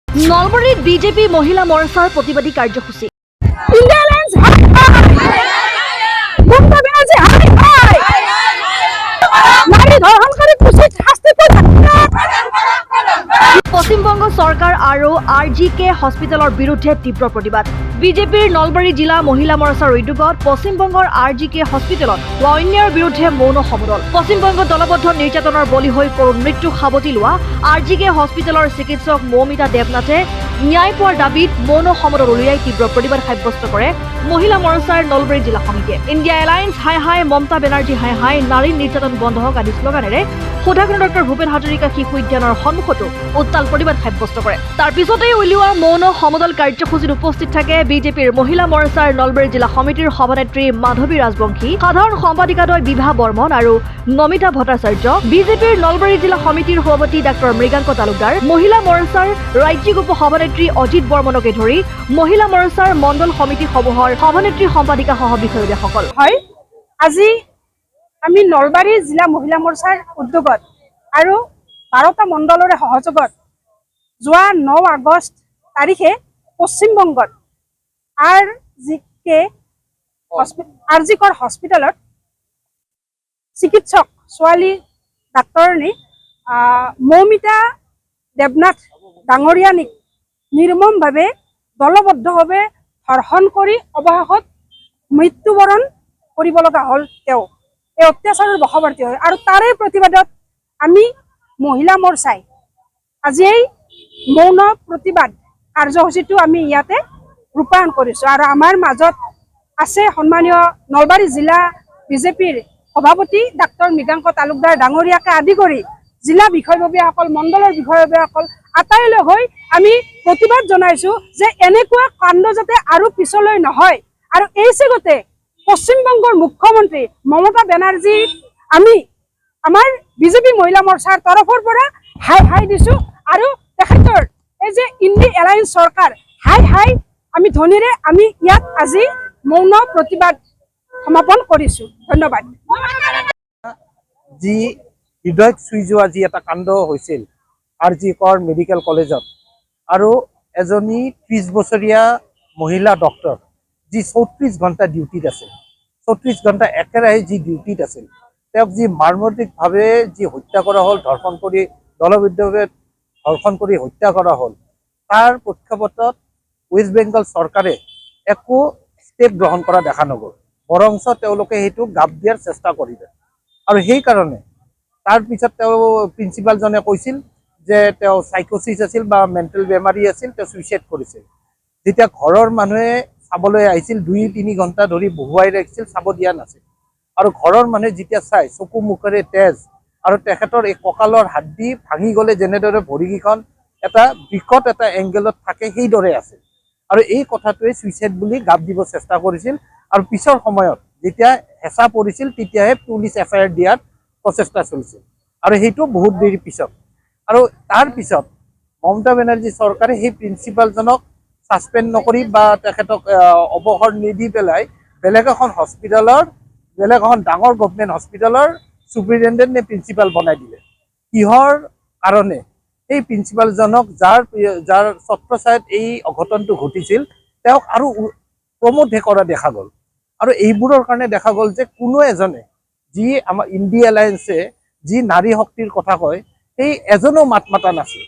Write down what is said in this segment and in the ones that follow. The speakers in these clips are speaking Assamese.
নলবাৰীত বিজেপি মহিলা মৰ্চাৰ প্ৰতিবাদী কাৰ্যসূচী। পশ্চিমবংগ চৰকাৰ আৰু RGK হস্পিটেলৰ বিৰুদ্ধে তীব্ৰ প্ৰতিবাদ। বিজেপিৰ নলবাৰী জিলা মহিলা মৰ্চাৰ উদ্যোগত পশ্চিমবংগৰ RGK হস্পিটেলত হোৱা অন্যায়ৰ বিৰুদ্ধে মৌন সমদল। পশ্চিমবংগ দলবদ্ধ নিৰ্যাতনৰ বলি হৈ কৰুণ মৃত্যুক সাৱটি লোৱা RGK হস্পিটেলৰ চিকিৎসক মৌমিতা দেৱনাথে ন্যায় পোৱাৰ দাবীত মৌন সমদল উলিয়াই তীব্ৰ প্ৰতিবাদ সাব্যস্ত কৰে মহিলা মৰ্চাৰ নলবাৰী জিলা সমিতিয়ে। ইণ্ডিয়া এলায়েন্স হাই হাই, মমতা বেনাৰ্জী হাই হাই, নাৰী নিৰ্যাতন বন্ধ হওক আদি শ্লোগানেৰে সুধাকৰণ ডক্টৰ ভূপেন হাজৰিকা শিশু উদ্যানৰ সন্মুখতো উত্তাল প্ৰতিবাদ সাব্যস্ত কৰে। তাৰ পিছতেই উলিওৱা মৌন সমদল কাৰ্যসূচীত উপস্থিত থাকে বিজেপিৰ মহিলা মৰ্চাৰ নলবাৰী জিলা সমিতিৰ সভানেত্ৰী মাধৱী ৰাজবংশী, সাধাৰণ সম্পাদিকাদ্বয় বিভা বৰ্মন আৰু নমিতা ভট্টাচাৰ্য, বিজেপিৰ নলবাৰী জিলা সমিতিৰ সভাপতি ডাক্তৰ মৃগাংক তালুকদাৰ, মহিলা মৰ্চাৰ ৰাজ্যিক উপ সভানেত্ৰী অজিত বৰ্মনকে ধৰি মহিলা মৰ্চাৰ মণ্ডল সমিতিসমূহৰ সভানেত্ৰী সম্পাদিকাসহ বিষয়ববীয়াসকল। হয়, আজি আমি নলবাৰী জিলা মহিলা মৰ্চাৰ উদ্যোগত আৰু 12টা মণ্ডলৰে সহযোগত যোৱা 9 আগষ্ট তাৰিখে পশ্চিমবংগত RGK হস্পিটেলত চিকিৎসক ছোৱালী ডাক্তৰণী মৌমিতা দেৱনাথ ডাঙৰীয়ানীক নিৰ্মমভাৱে দলবদ্ধভাৱে ধৰ্ষণ কৰি অৱশেষত মৃত্যুবৰণ কৰিব লগা হ'ল। তেওঁ এই অত্যাচাৰৰ বশৱৰ্তী হয় আৰু তাৰে প্ৰতিবাদত আমি মহিলা মৰ্চাই আজি এই মৌন প্ৰতিবাদ কাৰ্যসূচীটো আমি ইয়াতে ৰূপায়ণ কৰিছোঁ। আৰু আমাৰ মাজত আছে সন্মানীয় নলবাৰী জিলা বিজেপিৰ সভাপতি ডাক্তৰ মৃগাংক তালুকদাৰ ডাঙৰীয়াকে আদি কৰি জিলা বিষয়ববীয়াসকল, মণ্ডলৰ বিষয়ববীয়াসকল আটাইলৈ হৈ আমি প্ৰতিবাদ জনাইছোঁ যে এনেকুৱা কাণ্ড যাতে আৰু পিছলৈ নহয়। আৰু এই চেগতে পশ্চিমবংগৰ মুখ্যমন্ত্ৰী মমতা বেনাৰ্জীক আমি আমাৰ বিজেপি মহিলা মৰ্চাৰ তৰফৰ পৰা হাই হাই দিছোঁ আৰু তেখেতৰ এই যে ইণ্ডিয়া এলায়েন্স চৰকাৰ হাই হাই আমি ধ্বনিৰে আমি ইয়াত আজি মৌন প্ৰতিবাদ সমাপন কৰিছোঁ। ধন্যবাদ। যি হৃদয়ত চুই যোৱা যি এটা কাণ্ড হৈছিল RGK মেডিকেল কলেজত আৰু এজনী 30 বছৰীয়া মহিলা ডক্টৰ যি 34 ঘণ্টা ডিউটিত আছিল, 34 ঘণ্টা একেৰাহে যি ডিউটিত আছিল, তেওঁক যি মাৰ্মৰিকভাৱে যি হত্যা কৰা হ'ল, ধৰ্ষণ কৰি দলবদ্ধভাৱে ধৰ্ষণ কৰি হত্যা কৰা হ'ল, তাৰ প্ৰেক্ষাপটত ৱেষ্ট বেংগল চৰকাৰে একো ষ্টেপ গ্ৰহণ কৰা দেখা নগ'ল। বৰঞ্চ তেওঁলোকে সেইটো গাপ দিয়াৰ চেষ্টা কৰিলে আৰু সেইকাৰণে তাৰপিছত তেওঁ প্ৰিন্সিপালজনে কৈছিল যে তেওঁ চাইক'চিছ আছিল বা মেণ্টেল বেমাৰী আছিল, তেওঁ ছুইচাইড কৰিছিল। যেতিয়া ঘৰৰ মানুহে চাবলৈ আহিছিল, 2-3 ঘণ্টা ধৰি বহুৱাই ৰাখিছিল, চাব দিয়া নাছিল। আৰু ঘৰৰ মানুহে যেতিয়া চাই চকু মুখেৰে তেজ আৰু তেখেতৰ এই কঁকালৰ হাড্ডি ভাঙি গ'লে যেনেদৰে ভৰিকেইখন এটা বিকট এটা এংগেলত থাকে সেইদৰে আছিল। আৰু এই কথাটোৱে ছুইচাইড বুলি গাপ দিব চেষ্টা কৰিছিল। আৰু পিছৰ সময়ত যেতিয়া হেঁচা পৰিছিল তেতিয়াহে পুলিচ FIR দিয়াৰ প্ৰচেষ্টা চলিছিল আৰু সেইটো বহুত দেৰি পিছত। আৰু তাৰ পিছত মমতা বেনাৰ্জী চৰকাৰে সেই প্ৰিন্সিপালজনক ছাছপেণ্ড নকৰি বা তেখেতক অৱসৰ নিদি পেলাই বেলেগ এখন হস্পিটেলৰ, বেলেগ এখন ডাঙৰ গভমেণ্ট হস্পিটেলৰ চুপাৰিনটেণ্ডেণ্ট নে প্ৰিন্সিপাল বনাই দিলে। কিহৰ কাৰণে? এই প্ৰিন্সিপালজনক যাৰ ছত্ৰছায়াত এই অঘটনটো ঘটিছিল তেওঁক আৰু প্ৰমোটহে কৰা দেখা গ'ল। আৰু এইবোৰৰ কাৰণে দেখা গ'ল যে কোনো এজনে, যি আমাৰ ইণ্ডিয়া এলায়েন্সে যি নাৰী শক্তিৰ কথা কয়, সেই এজনো মাত মাতা নাছিল।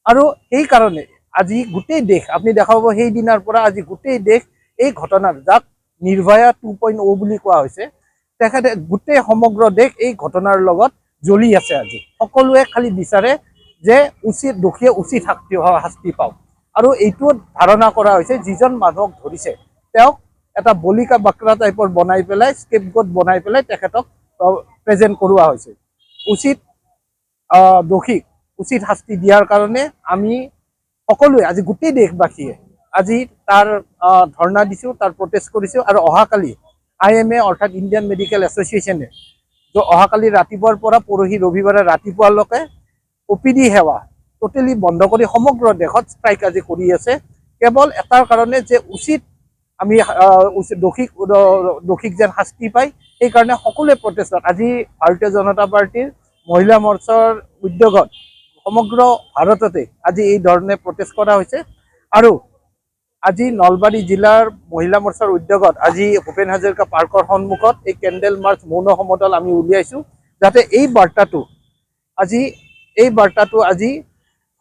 আৰু সেইকাৰণে আজি গোটেই দেশ, আপুনি দেখা পাব সেই দিনাৰ পৰা আজি গোটেই দেশ এই ঘটনাৰ, যাক নিৰ্ভয়া 2.0 বুলি কোৱা হৈছে, তেখেতে গোটেই সমগ্ৰ দেশ এই ঘটনাৰ লগত জ্বলি আছে। আজি সকলোৱে খালি বিচাৰে যে দোষীয়ে উচিত শাস্তি পাওক। আৰু এইটো ধাৰণা কৰা হৈছে যিজন মানুহক ধৰিছে তেওঁক এটা বলিকা বাকৰা টাইপৰ বনাই পেলাই, স্কেপগট বনাই পেলাই তেখেতক প্ৰেজেণ্ট কৰোৱা হৈছে। উচিত দোষীক উচিত শাস্তি দিয়াৰ কাৰণে আমি সকলোৱে আজি গোটেই দেশবাসীয়ে আজি তাৰ ধৰ্ণা দিছোঁ, তাৰ প্ৰটেষ্ট কৰিছোঁ। আৰু অহাকালি IMA অৰ্থাৎ ইণ্ডিয়ান মেডিকেল এছ'চিয়েশ্যনে অহাকালি ৰাতিপুৱাৰ পৰা পৰহি ৰবিবাৰে ৰাতিপুৱালৈকে OPD সেৱা টোটেলি বন্ধ কৰি সমগ্ৰ দেশত ষ্ট্ৰাইক আজি কৰি আছে, কেৱল এটাৰ কাৰণে যে উচিত আমি দোষীক যেন শাস্তি পায়। সেইকাৰণে সকলোৱে প্ৰটেষ্টত আজি ভাৰতীয় জনতা পাৰ্টিৰ মহিলা মৰ্চাৰ উদ্যোগত সমগ্ৰ ভাৰততে আজি এই ধৰণে প্ৰটেষ্ট কৰা হৈছে আৰু আজি নলবাৰী জিলাৰ মহিলা মৰ্চাৰ উদ্যোগত আজি ভূপেন হাজৰিকা পাৰ্কৰ সন্মুখত এই কেণ্ডেল মাৰ্চ মৌন সমদল আমি উলিয়াইছোঁ যাতে এই বাৰ্তাটো আজি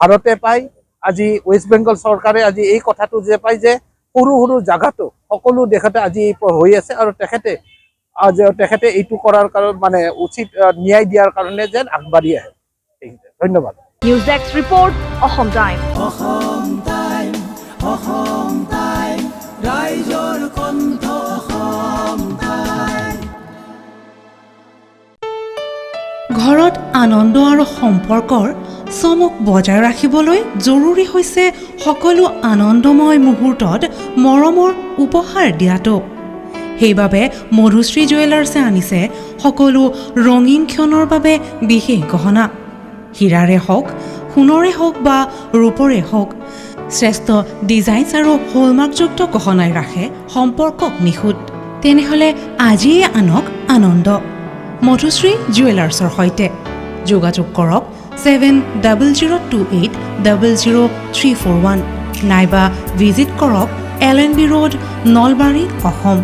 ভাৰতে পায় আজি ৱেষ্ট বেংগল চৰকাৰে আজি এই কথাটো যে পায় যে সৰু সৰু জাগাতো সকলো দেশতে আজি এই হৈ আছে আৰু তেখেতে এইটো কৰাৰ কাৰণে মানে উচিত ন্যায় দিয়াৰ কাৰণে যেন আগবাঢ়ি আহে ধন্যবাদ news desk report Assam time ৰাইজৰ কণ্ঠ অসম টাইম। ঘৰত আনন্দ আৰু সম্পৰ্কৰ চমক বজাই ৰাখিবলৈ জৰুৰী হৈছে সকলো আনন্দময় মুহূৰ্তত মৰমৰ উপহাৰ দিয়াটো। সেইবাবে মধুশ্ৰী জুৱেলাৰ্ছে আনিছে সকলো ৰঙীন ক্ষণৰ বাবে বিশেষ গহনা। হীৰাৰে হওক, সোণৰে হওক বা ৰূপৰে হওক, শ্ৰেষ্ঠ ডিজাইনছ আৰু হলমাৰ্কযুক্ত গহনাই ৰাখে সম্পৰ্কক নিখুঁত। তেনেহ'লে আজিয়ে আনক আনন্দ মধুশ্ৰী জুৱেলাৰ্ছৰ সৈতে। যোগাযোগ কৰক 7002800341 নাইবা ভিজিট কৰক LNB ৰোড, নলবাৰী, অসম।